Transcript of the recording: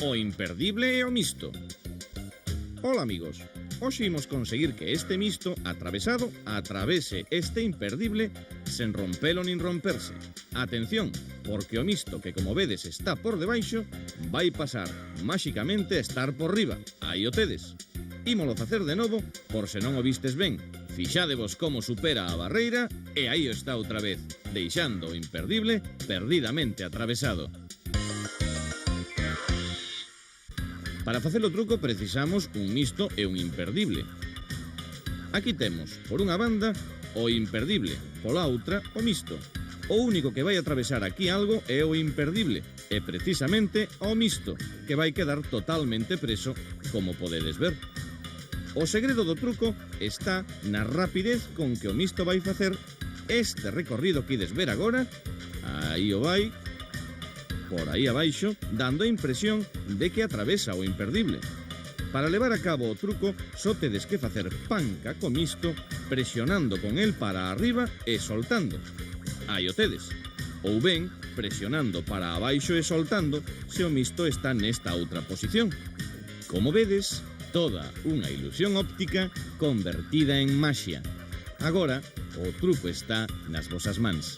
o imperdible e o misto. Ola, amigos. Hoxe imos conseguir que este misto atravesado atravese este imperdible sen rompelo nin romperse. Atención, porque o misto que, como vedes, está por debaixo, vai pasar máxicamente a estar por riba. Aí o tedes. Ímolo facer de novo, por se non o vistes ben. Fixádevos como supera a barreira e aí o está outra vez, deixando o imperdible perdidamente atravesado. Para facer o truco precisamos un misto e un imperdible. Aquí temos, por unha banda, o imperdible, pola outra, o misto. O único que vai atravesar aquí algo é o imperdible, e precisamente o misto, que vai quedar totalmente preso, como podedes ver. O segredo do truco está na rapidez con que o misto vai facer este recorrido que ides ver agora. Aí o vai, por aí abaixo, dando a impresión de que atravesa o imperdible. Para levar a cabo o truco, só tedes que facer panca co misto, presionando con el para arriba e soltando. Aí o tedes. Ou ben, presionando para abaixo e soltando, se o misto está nesta outra posición. Como vedes, toda unha ilusión óptica convertida en maxia. Agora, o truco está nas vosas mans.